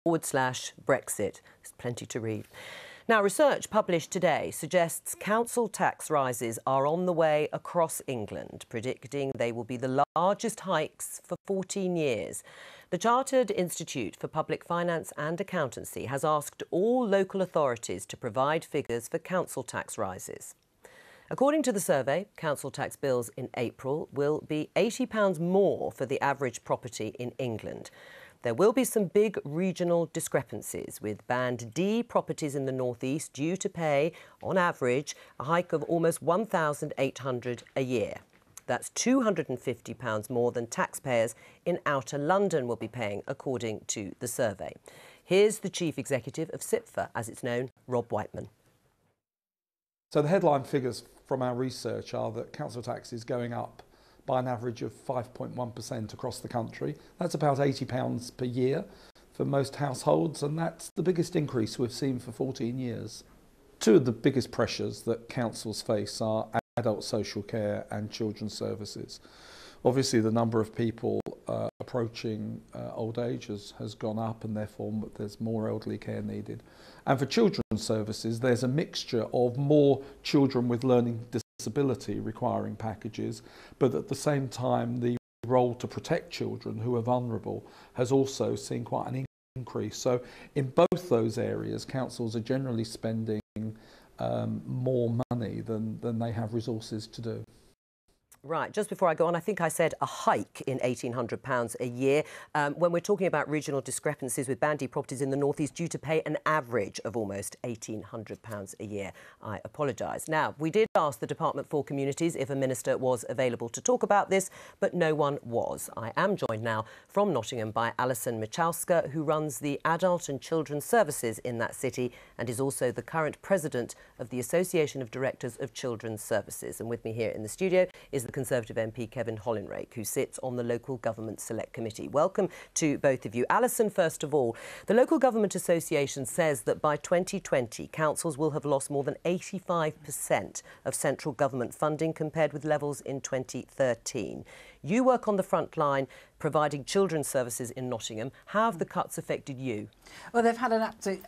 Tory.com/Brexit. There's plenty to read. Now, research published today suggests council tax rises are on the way across England, predicting they will be the largest hikes for 14 years. The Chartered Institute for Public Finance and Accountancy has asked all local authorities to provide figures for council tax rises. According to the survey, council tax bills in April will be £80 more for the average property in England. There will be some big regional discrepancies, with Band D properties in the North East due to pay, on average, a hike of almost £1,800 a year. That's £250 more than taxpayers in Outer London will be paying, according to the survey. Here's the Chief Executive of SIPFA, as it's known, Rob Whiteman. So the headline figures from our research are that council tax is going up by an average of 5.1% across the country. That's about £80 per year for most households, and that's the biggest increase we've seen for 14 years. Two of the biggest pressures that councils face are adult social care and children's services. Obviously, the number of people approaching old age has gone up, and therefore there's more elderly care needed. And for children's services, there's a mixture of more children with learning disability requiring packages, but at the same time the role to protect children who are vulnerable has also seen quite an increase. So in both those areas, councils are generally spending more money than they have resources to do. Right, just before I go on, I think I said a hike in £1,800 a year. When we're talking about regional discrepancies with Band D properties in the North East due to pay an average of almost £1,800 a year. I apologise. Now, we did ask the Department for Communities if a minister was available to talk about this, but no one was. I am joined now from Nottingham by Alison Michalska, who runs the Adult and Children's Services in that city and is also the current president of the Association of Directors of Children's Services. And with me here in the studio is the Conservative MP Kevin Hollinrake, who sits on the Local Government Select Committee. Welcome to both of you. Alison, first of all, the Local Government Association says that by 2020, councils will have lost more than 85% of central government funding compared with levels in 2013. You work on the front line providing children's services in Nottingham. How have the cuts affected you? Well, they've had an absolute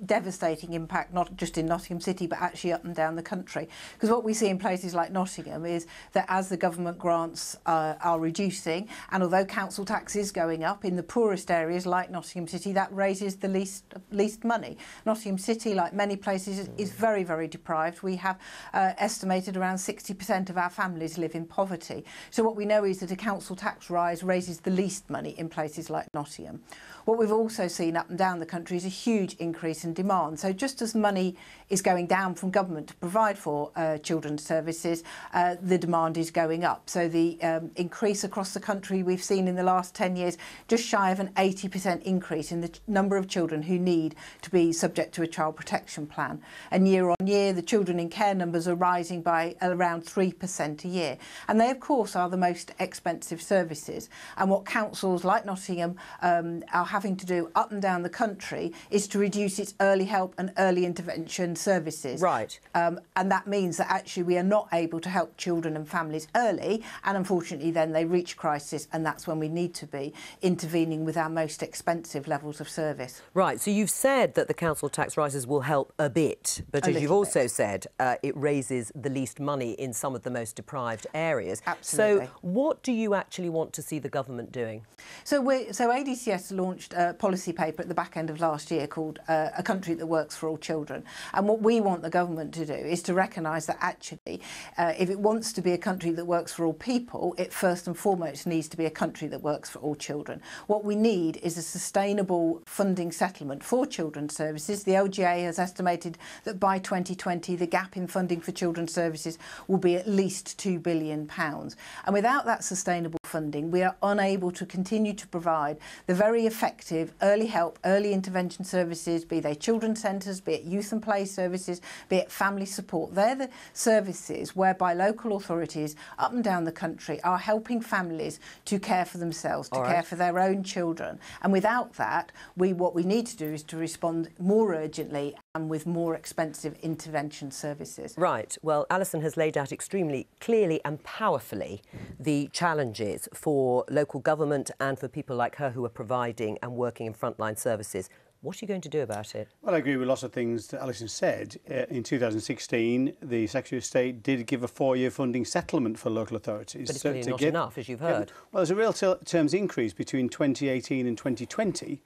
devastating impact, not just in Nottingham City, but actually up and down the country. Because what we see in places like Nottingham is that as the government grants are reducing, and although council tax is going up, in the poorest areas like Nottingham City, that raises the least money. Nottingham City, like many places, is very, very deprived. We have estimated around 60% of our families live in poverty. So what we know is that a council tax rise raises the least money in places like Nottingham. What we've also seen up and down the country is a huge increase in demand. So just as money is going down from government to provide for children's services, the demand is going up. So the increase across the country we've seen in the last 10 years, just shy of an 80% increase in the number of children who need to be subject to a child protection plan. And year on year, the children in care numbers are rising by around 3% a year. And they, of course, are the most expensive services. And what councils like Nottingham are having to do up and down the country is to reduce its early help and early intervention services. Right. And that means that actually we are not able to help children and families early, and unfortunately then they reach crisis, and that's when we need to be intervening with our most expensive levels of service. Right, so you've said that the council tax rises will help a bit, but as you've also said, it raises the least money in some of the most deprived areas. Absolutely. So what do you actually want to see the government doing? So ADCS launched a policy paper at the back end of last year called A Country That Works for All Children. And what we want the government to do is to recognise that actually, if it wants to be a country that works for all people, it first and foremost needs to be a country that works for all children. What we need is a sustainable funding settlement for children's services. The LGA has estimated that by 2020, the gap in funding for children's services will be at least £2 billion. And without that sustainable funding, we are unable to continue to provide the very effective early help, early intervention services, be they children's centres, be it youth and play services, be it family support. They're the services whereby local authorities up and down the country are helping families to care for themselves, to care for their own children. And without that, what we need to do is to respond more urgently and with more expensive intervention services. Right. Well, Alison has laid out extremely clearly and powerfully the challenges for local government and for people like her who are providing and working in frontline services. What are you going to do about it? Well, I agree with lots of things that Alison said. In 2016, the Secretary of State did give a 4-year funding settlement for local authorities. But it's really not enough, as you've heard. Well, there's a real terms increase between 2018 and 2020.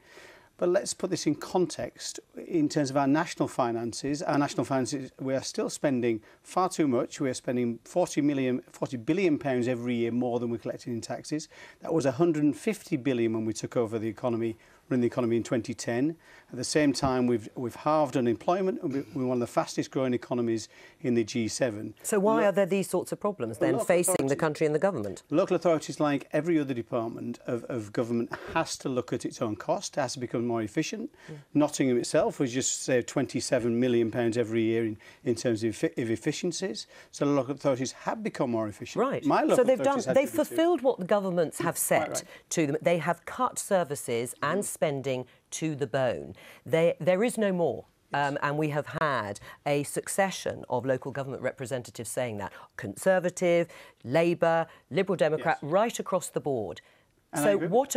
But let's put this in context in terms of our national finances. Our national finances, we are still spending far too much. We are spending 40 billion pounds every year more than we're collecting in taxes. That was 150 billion when we took over the economy, running the economy in 2010. At the same time, we've halved unemployment, and we're one of the fastest growing economies in the G7. So why are there these sorts of problems then facing the country and the government? Local authorities, like every other department of government, has to look at its own cost, has to become more efficient. Nottingham itself was just saved £27 million every year in terms of efficiencies. So local authorities have become more efficient. Right. So they've fulfilled what the governments have set to them. They have cut services and spending to the bone. There is no more. And we have had a succession of local government representatives saying that. Conservative, Labour, Liberal Democrat, right across the board. And so what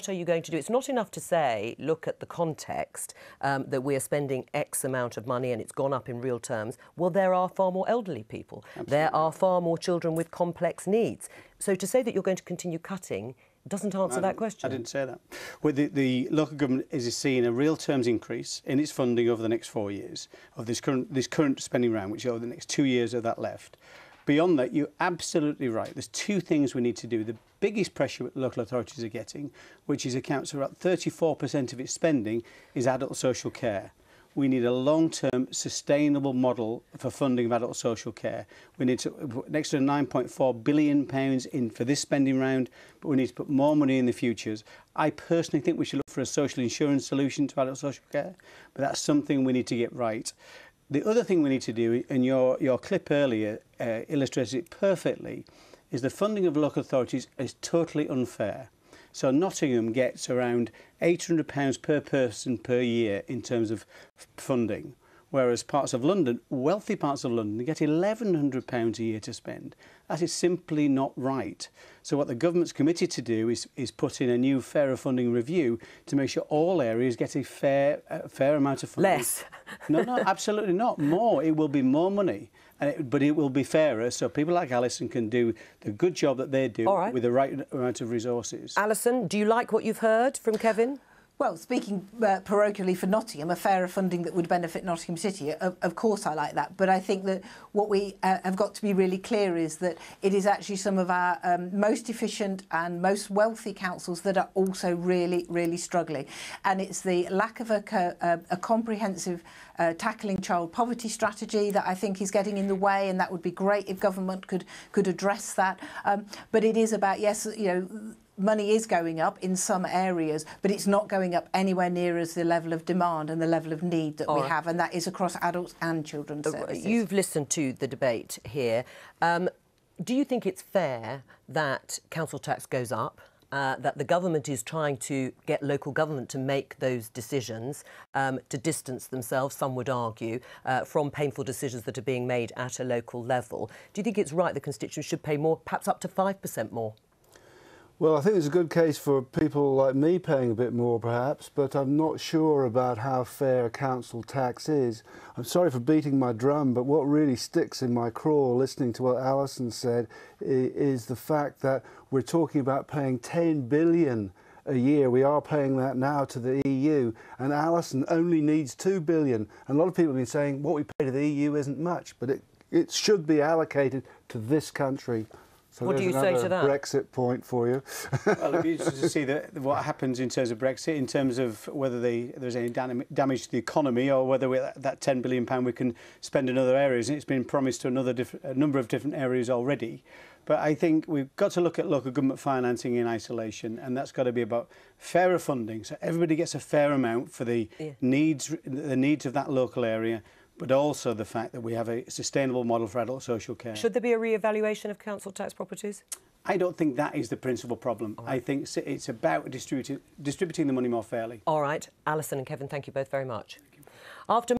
are you going to do? It's not enough to say, look at the context, that we are spending X amount of money and it's gone up in real terms. Well, there are far more elderly people. Absolutely. There are far more children with complex needs. So to say that you're going to continue cutting doesn't answer that question. I didn't say that. Well, the local government is seeing a real terms increase in its funding over the next 4 years of this current spending round, which over the next 2 years of that left. Beyond that, you're absolutely right. There's two things we need to do. The biggest pressure local authorities are getting, which accounts for about 34% of its spending, is adult social care. We need a long-term sustainable model for funding of adult social care. We need to put next to £9.4 billion in for this spending round, but we need to put more money in the futures. I personally think we should look for a social insurance solution to adult social care, but that's something we need to get right. The other thing we need to do, and your clip earlier illustrated it perfectly, is the funding of local authorities is totally unfair. So Nottingham gets around £800 per person per year in terms of funding, whereas parts of London, wealthy parts of London, get £1,100 a year to spend. That is simply not right. So what the government's committed to do is put in a new fairer funding review to make sure all areas get a fair amount of funding. Less. No, absolutely not. More. It will be more money. But it will be fairer, so people like Alison can do the good job that they do with the right amount of resources. Alison, do you like what you've heard from Kevin? Well, speaking parochially for Nottingham, a fairer funding that would benefit Nottingham City, of course I like that. But I think that what we have got to be really clear is that it is actually some of our most efficient and most wealthy councils that are also really, really struggling. And it's the lack of a comprehensive tackling child poverty strategy that I think is getting in the way, and that would be great if government could address that. But it is about, yes, money is going up in some areas, but it's not going up anywhere near as the level of demand and the level of need that we have, and that is across adults and children's services. You've listened to the debate here. Do you think it's fair that council tax goes up, that the government is trying to get local government to make those decisions, to distance themselves, some would argue, from painful decisions that are being made at a local level? Do you think it's right the constituents should pay more, perhaps up to 5% more? Well, I think there's a good case for people like me paying a bit more, perhaps, but I'm not sure about how fair a council tax is. I'm sorry for beating my drum, but what really sticks in my craw listening to what Alison said is the fact that we're talking about paying £10 billion a year. We are paying that now to the EU, and Alison only needs £2 billion. And a lot of people have been saying what we pay to the EU isn't much, but it should be allocated to this country. So what do you say to that? Brexit point for you. Well, it'd be interesting to see what happens in terms of Brexit, in terms of whether there's any damage to the economy, or whether that £10 billion we can spend in other areas. And it's been promised to a number of different areas already. But I think we've got to look at local government financing in isolation, and that's got to be about fairer funding, so everybody gets a fair amount for the needs of that local area, but also the fact that we have a sustainable model for adult social care. Should there be a re-evaluation of council tax properties? I don't think that is the principal problem. Right. I think it's about distributing the money more fairly. All right. Alison and Kevin, thank you both very much. After